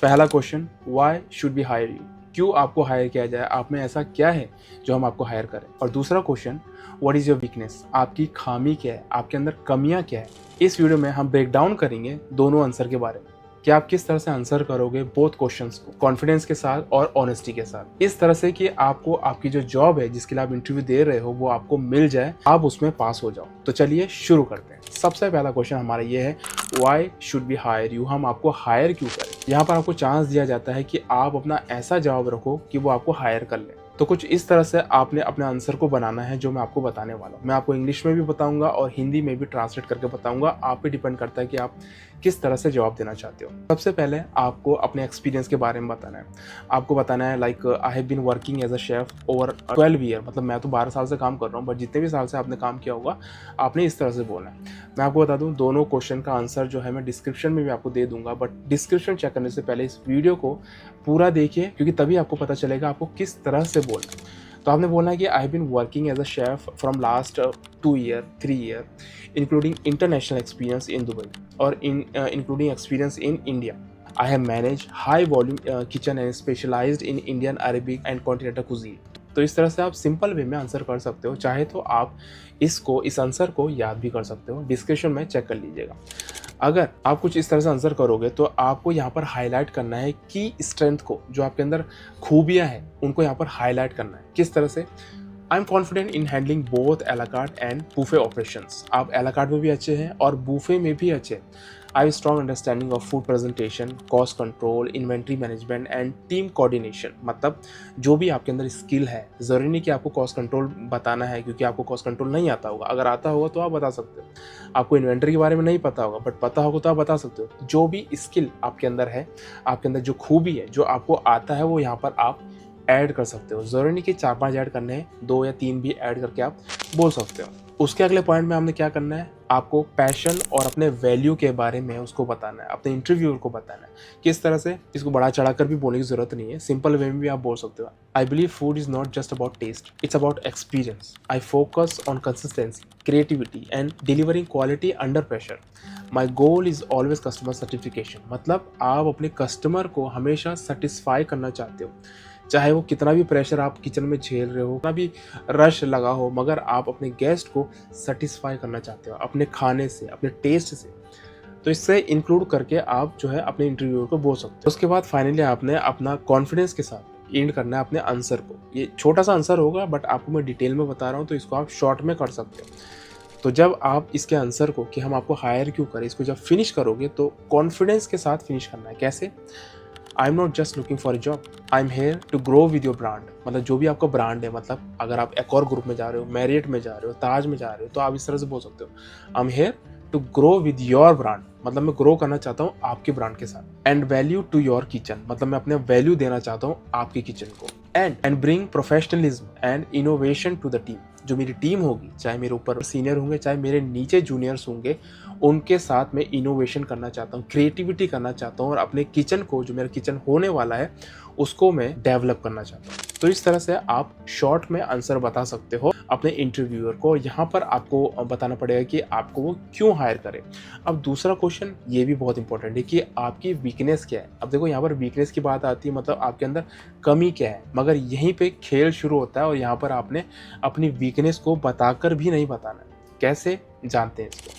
पहला question, why should be hire you? क्यों आपको हायर किया जाए? आप में ऐसा क्या है जो हम आपको हायर करें? और दूसरा question, what is your weakness? आपकी खामी क्या है? आपके अंदर कमियां क्या है? इस वीडियो में हम ब्रेक डाउन करेंगे दोनों आंसर के बारे में कि आप किस तरह से आंसर करोगे बोथ क्वेश्चंस को कॉन्फिडेंस के साथ और ऑनेस्टी के साथ, इस तरह से कि आपको आपकी जो जॉब है जिसके लिए आप इंटरव्यू दे रहे हो वो आपको मिल जाए, आप उसमें पास हो जाओ। तो चलिए शुरू करते हैं। सबसे पहला क्वेश्चन हमारा ये है, why should be hire you? हम आपको हायर क्यों करें? यहाँ पर आपको चांस दिया जाता है कि आप अपना ऐसा जवाब रखो कि वो आपको हायर कर ले। तो कुछ इस तरह से आपने अपने आंसर को बनाना है जो मैं आपको बताने वाला हूँ। मैं आपको इंग्लिश में भी बताऊंगा और हिंदी में भी ट्रांसलेट करके बताऊंगा। आप पे डिपेंड करता है कि आप किस तरह से जवाब देना चाहते हो। सबसे पहले आपको अपने एक्सपीरियंस के बारे में बताना है। आपको बताना है like I have been working as a chef over 12 year, मतलब मैं तो 12 साल से काम कर रहा हूँ, बट जितने भी साल से आपने काम किया होगा आपने इस तरह से बोलना है। मैं आपको बता दूं, दोनों क्वेश्चन का आंसर जो है मैं डिस्क्रिप्शन में भी आपको दे दूंगा, बट डिस्क्रिप्शन चेक करने से पहले इस वीडियो को पूरा देखिए, क्योंकि तभी आपको पता चलेगा आपको किस तरह से बोलना है। तो आपने बोलना है कि I have been working as a chef from last 2 year 3 year including international experience in Dubai और including experience in India. I have managed high volume kitchen and specialized in Indian, Arabic and continental cuisine। तो इस तरह से आप simple way में answer कर सकते हो। चाहे तो आप इस आंसर को याद भी कर सकते हो, डिस्क्रिप्शन में चेक कर लीजिएगा। अगर आप कुछ इस तरह से आंसर करोगे तो आपको यहाँ पर हाईलाइट करना है कि स्ट्रेंथ को, जो आपके अंदर खूबियाँ हैं उनको यहाँ पर हाईलाइट करना है। किस तरह से? I am confident in handling both a la carte and buffet operations. आप एलाकार्ट में भी अच्छे हैं और बूफे में भी अच्छे हैं। I have strong understanding of food presentation, cost control, inventory management and team coordination. मतलब जो भी आपके अंदर स्किल है, ज़रूरी नहीं कि आपको कॉस्ट कंट्रोल बताना है क्योंकि आपको कॉस्ट कंट्रोल नहीं आता होगा। अगर आता होगा तो आप बता सकते हो। आपको इन्वेंट्री के बारे में नहीं पता होगा बट पता होगा तो आप बता सकते हो। जो भी स्किल आपके अंदर है, आपके अंदर जो खूबी है, जो आपको आता है, वो यहाँ पर आप ऐड कर सकते हो। ज़रूरी नहीं कि 4-5 ऐड करने हैं, 2 या 3 भी ऐड करके आप बोल सकते हो। उसके अगले पॉइंट में हमने क्या करना है, आपको पैशन और अपने वैल्यू के बारे में उसको बताना है, अपने इंटरव्यूअर को बताना है। किस तरह से? इसको बढ़ा चढ़ा कर भी बोलने की जरूरत नहीं है, सिंपल वे में भी आप बोल सकते हो। I believe food is not just about taste, it's about experience. I focus on consistency, creativity and delivering quality under pressure. My goal is always customer certification. मतलब आप अपने कस्टमर को हमेशा सेटिस्फाई करना चाहते हो, चाहे वो कितना भी प्रेशर आप किचन में झेल रहे हो, कितना भी रश लगा हो, मगर आप अपने गेस्ट को सेटिस्फाई करना चाहते हो अपने खाने से, अपने टेस्ट से। तो इससे इंक्लूड करके आप जो है अपने इंटरव्यूअर को बोल सकते हो। उसके बाद फाइनली आपने अपना कॉन्फिडेंस के साथ एंड करना है अपने आंसर को। ये छोटा सा आंसर होगा बट आपको मैं डिटेल में बता रहा हूँ, तो इसको आप शॉर्ट में कर सकते हो। तो जब आप इसके आंसर को कि हम आपको हायर क्यों करें, इसको जब फिनिश करोगे तो कॉन्फिडेंस के साथ फिनिश करना है। कैसे? I am not just looking for a job, I am here to grow with your brand. मतलब जो भी आपका ब्रांड है, मतलब अगर आप एक और ग्रुप में जा रहे हो, मैरियट में जा रहे हो, ताज में जा रहे हो, तो आप इस तरह से बोल सकते हो, I am here to grow with your brand. मतलब मैं ग्रो करना चाहता हूँ आपके ब्रांड के साथ। And value to your kitchen, मतलब मैं अपने वैल्यू देना चाहता हूँ आपकी किचन को। And bring professionalism and innovation to the team. जो मेरी टीम होगी, चाहे मेरे ऊपर सीनियर होंगे, चाहे मेरे नीचे जूनियर्स होंगे, उनके साथ मैं इनोवेशन करना चाहता हूँ, क्रिएटिविटी करना चाहता हूँ और अपने किचन को, जो मेरा किचन होने वाला है, उसको मैं डेवलप करना चाहता हूँ। तो इस तरह से आप शॉर्ट में आंसर बता सकते हो अपने इंटरव्यूअर को। यहाँ पर आपको बताना पड़ेगा कि आपको वो क्यों हायर करे। अब दूसरा क्वेश्चन ये भी बहुत इंपॉर्टेंट है कि आपकी वीकनेस क्या है। अब देखो यहाँ पर वीकनेस की बात आती है, मतलब आपके अंदर कमी क्या है, मगर यहीं पे खेल शुरू होता है और यहाँ पर आपने अपनी वीकनेस को बताकर भी नहीं बताना है। कैसे जानते हैं इसको?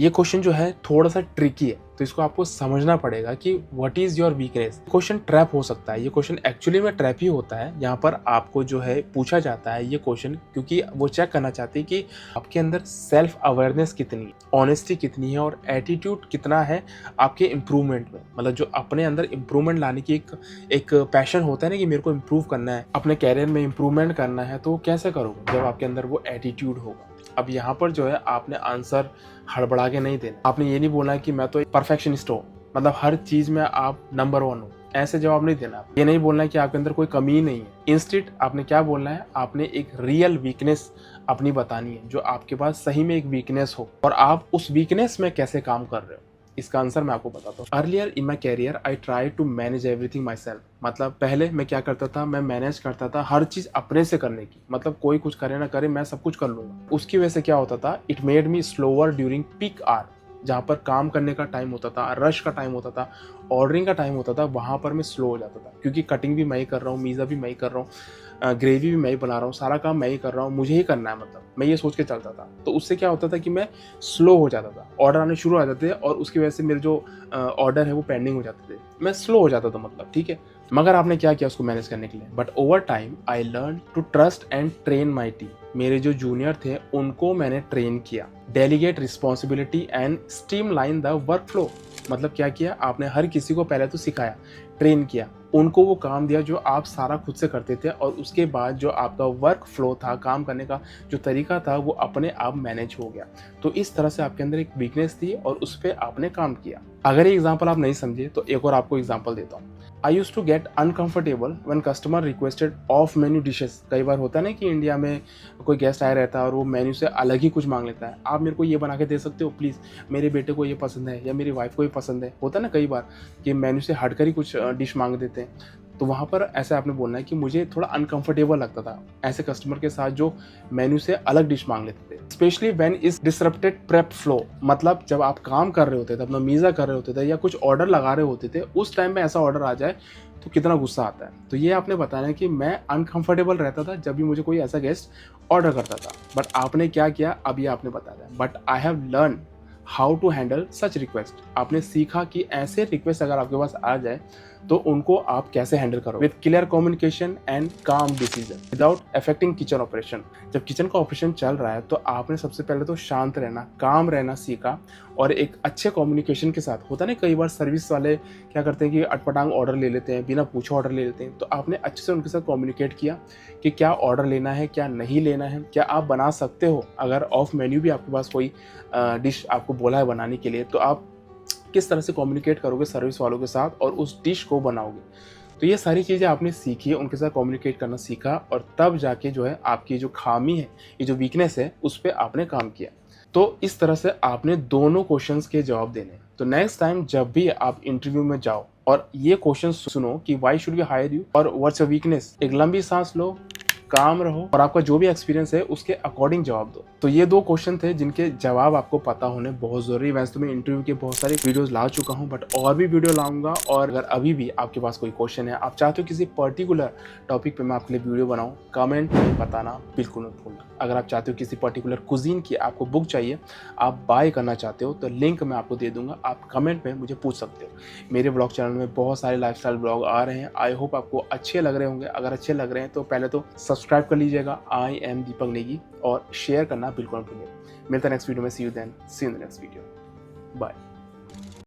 ये क्वेश्चन जो है थोड़ा सा ट्रिकी है, तो इसको आपको समझना पड़ेगा कि what is your weakness. Question trap हो सकता है, ये क्वेश्चन एक्चुअली में ट्रैप ही होता है। यहाँ पर आपको जो है पूछा जाता है ये क्वेश्चन क्योंकि वो चेक करना चाहते हैं कि आपके अंदर सेल्फ अवेयरनेस कितनी है, ऑनेस्टी कितनी है और एटीट्यूड कितना है आपके इम्प्रूवमेंट में। मतलब जो अपने अंदर इम्प्रूवमेंट लाने की एक पैशन होता है ना कि मेरे को इम्प्रूव करना है, अपने कैरियर में इम्प्रूवमेंट करना है, तो कैसे करोगे जब आपके अंदर वो एटीट्यूड होगा। अब यहाँ पर जो है आपने आंसर हड़बड़ा के नहीं देना। आपने ये नहीं बोलना कि मैं तो परफेक्शनिस्ट हूँ, मतलब हर चीज में आप नंबर 1 हो, ऐसे जवाब नहीं देना। ये नहीं बोलना कि आपके अंदर कोई कमी नहीं है। इंस्टेड आपने क्या बोलना है, आपने एक रियल वीकनेस अपनी बतानी है, जो आपके पास सही में एक वीकनेस हो और आप उस वीकनेस में कैसे काम कर रहे हो। इसका आंसर मैं आपको बताता हूँ। Earlier in my career I try to manage everything myself. मतलब पहले मैं क्या करता था, मैं मैनेज करता था हर चीज अपने से करने की, मतलब कोई कुछ करे ना करे मैं सब कुछ कर लूंगा। उसकी वजह से क्या होता था, it made me slower during peak hour. जहाँ पर काम करने का टाइम होता था, रश का टाइम होता था, ऑर्डरिंग का टाइम होता था, वहाँ पर मैं स्लो हो जाता था, क्योंकि कटिंग भी मैं ही कर रहा हूँ, मीज़ा भी मैं ही कर रहा हूँ, ग्रेवी भी मैं ही बना रहा हूँ, सारा काम मैं ही कर रहा हूँ, मुझे ही करना है, मतलब मैं ये सोच के चलता था। तो उससे क्या होता था कि मैं स्लो हो जाता था, ऑर्डर आने शुरू हो जाते थे और उसकी वजह से मेरे जो ऑर्डर है वो पेंडिंग हो जाते थे, मैं स्लो हो जाता था, मतलब ठीक है। मगर आपने क्या किया उसको मैनेज करने के लिए? But over time I learn to trust and train my team. मेरे जो जूनियर थे उनको मैंने ट्रेन किया, delegate responsibility and streamline the workflow. मतलब क्या किया आपने? हर किसी को पहले तो सिखाया, ट्रेन किया, उनको वो काम दिया जो आप सारा खुद से करते थे, और उसके बाद जो आपका वर्क फ्लो था, काम करने का जो तरीका था, वो अपने आप मैनेज हो गया। तो इस तरह से आपके अंदर एक वीकनेस थी और उस पर आपने काम किया। अगर ये एग्जाम्पल आप नहीं समझे तो एक और आपको एग्जाम्पल देता हूँ। I use to get uncomfortable when customer requested off menu dishes. कई बार होता है ना कि इंडिया में कोई गेस्ट आया रहता है और वो मेन्यू से अलग ही कुछ मांग लेता है, आप मेरे को ये बना के दे सकते हो प्लीज़, मेरे बेटे को ये पसंद है या मेरी वाइफ को ये पसंद है। होता है ना कई बार कि मेन्यू से हटकर ही कुछ डिश मांग देते हैं। तो वहाँ पर ऐसे आपने बोलना है कि मुझे थोड़ा अनकंफर्टेबल लगता था ऐसे कस्टमर के साथ जो मेन्यू से अलग डिश मांग लेते थे, specially when is disrupted prep flow. मतलब जब आप काम कर रहे होते थे, अपना मीज़ा कर रहे होते थे या कुछ ऑर्डर लगा रहे होते थे, उस टाइम में ऐसा ऑर्डर आ जाए तो कितना गुस्सा आता है। तो ये आपने बताना है कि मैं अनकंफर्टेबल रहता था जब भी मुझे कोई ऐसा गेस्ट ऑर्डर करता था। बट आपने क्या किया, अब ये आपने बताया। But I have learn how to handle such request. आपने सीखा कि ऐसे रिक्वेस्ट अगर आपके पास आ जाए तो उनको आप कैसे हैंडल करो, विद क्लियर कम्युनिकेशन एंड काम decision without affecting kitchen operation. जब किचन का ऑपरेशन चल रहा है तो आपने सबसे पहले तो शांत रहना, काम रहना सीखा, और एक अच्छे कम्युनिकेशन के साथ। होता नहीं कई बार सर्विस वाले क्या करते हैं कि अटपटांग ऑर्डर ले लेते हैं, बिना पूछे ऑर्डर ले लेते हैं। तो आपने अच्छे से उनके साथ कम्युनिकेट किया कि क्या ऑर्डर लेना है, क्या नहीं लेना है, क्या आप बना सकते हो। अगर ऑफ मेन्यू भी आपके पास कोई डिश आपको बोला है बनाने के लिए, तो आप किस तरह से कम्युनिकेट करोगे सर्विस वालों के साथ और उस डिश को बनाओगे। तो ये सारी चीज़ें आपने सीखी है, उनके साथ कम्युनिकेट करना सीखा, और तब जाके जो है आपकी जो खामी है, ये जो वीकनेस है, उस पर आपने काम किया। तो इस तरह से आपने दोनों क्वेश्चंस के जवाब देने। तो नेक्स्ट टाइम जब भी आप इंटरव्यू में जाओ और ये क्वेश्चन सुनो कि why should we hire you और व्हाट्स योर वीकनेस, एक लंबी सांस लो, काम रहो और आपका जो भी एक्सपीरियंस है उसके अकॉर्डिंग जवाब दो। तो ये दो क्वेश्चन थे जिनके जवाब आपको पता होने बहुत जरूरी। वैसे तो मैं इंटरव्यू के बहुत सारे वीडियोस ला चुका हूं, बट और भी वीडियो लाऊंगा। और अगर अभी भी आपके पास कोई क्वेश्चन है, आप चाहते हो किसी पर्टिकुलर टॉपिक पे मैं आपके लिए वीडियो बनाऊं, कमेंट में बताना बिल्कुल मत भूलना। अगर आप चाहते हो किसी पर्टिकुलर कुजीन की आपको बुक चाहिए, आप बाय करना चाहते हो, तो लिंक मैं आपको दे दूंगा, आप कमेंट में मुझे पूछ सकते हो। मेरे ब्लॉग चैनल में बहुत सारे लाइफस्टाइल ब्लॉग आ रहे हैं, आई होप आपको अच्छे लग रहे होंगे। अगर अच्छे लग रहे हैं तो पहले तो सब्सक्राइब कर लीजिएगा, आई एम दीपक नेगी, और शेयर करना बिल्कुल मत भूलिए। मिलता है नेक्स्ट वीडियो में, see you then, see you in the next video, bye.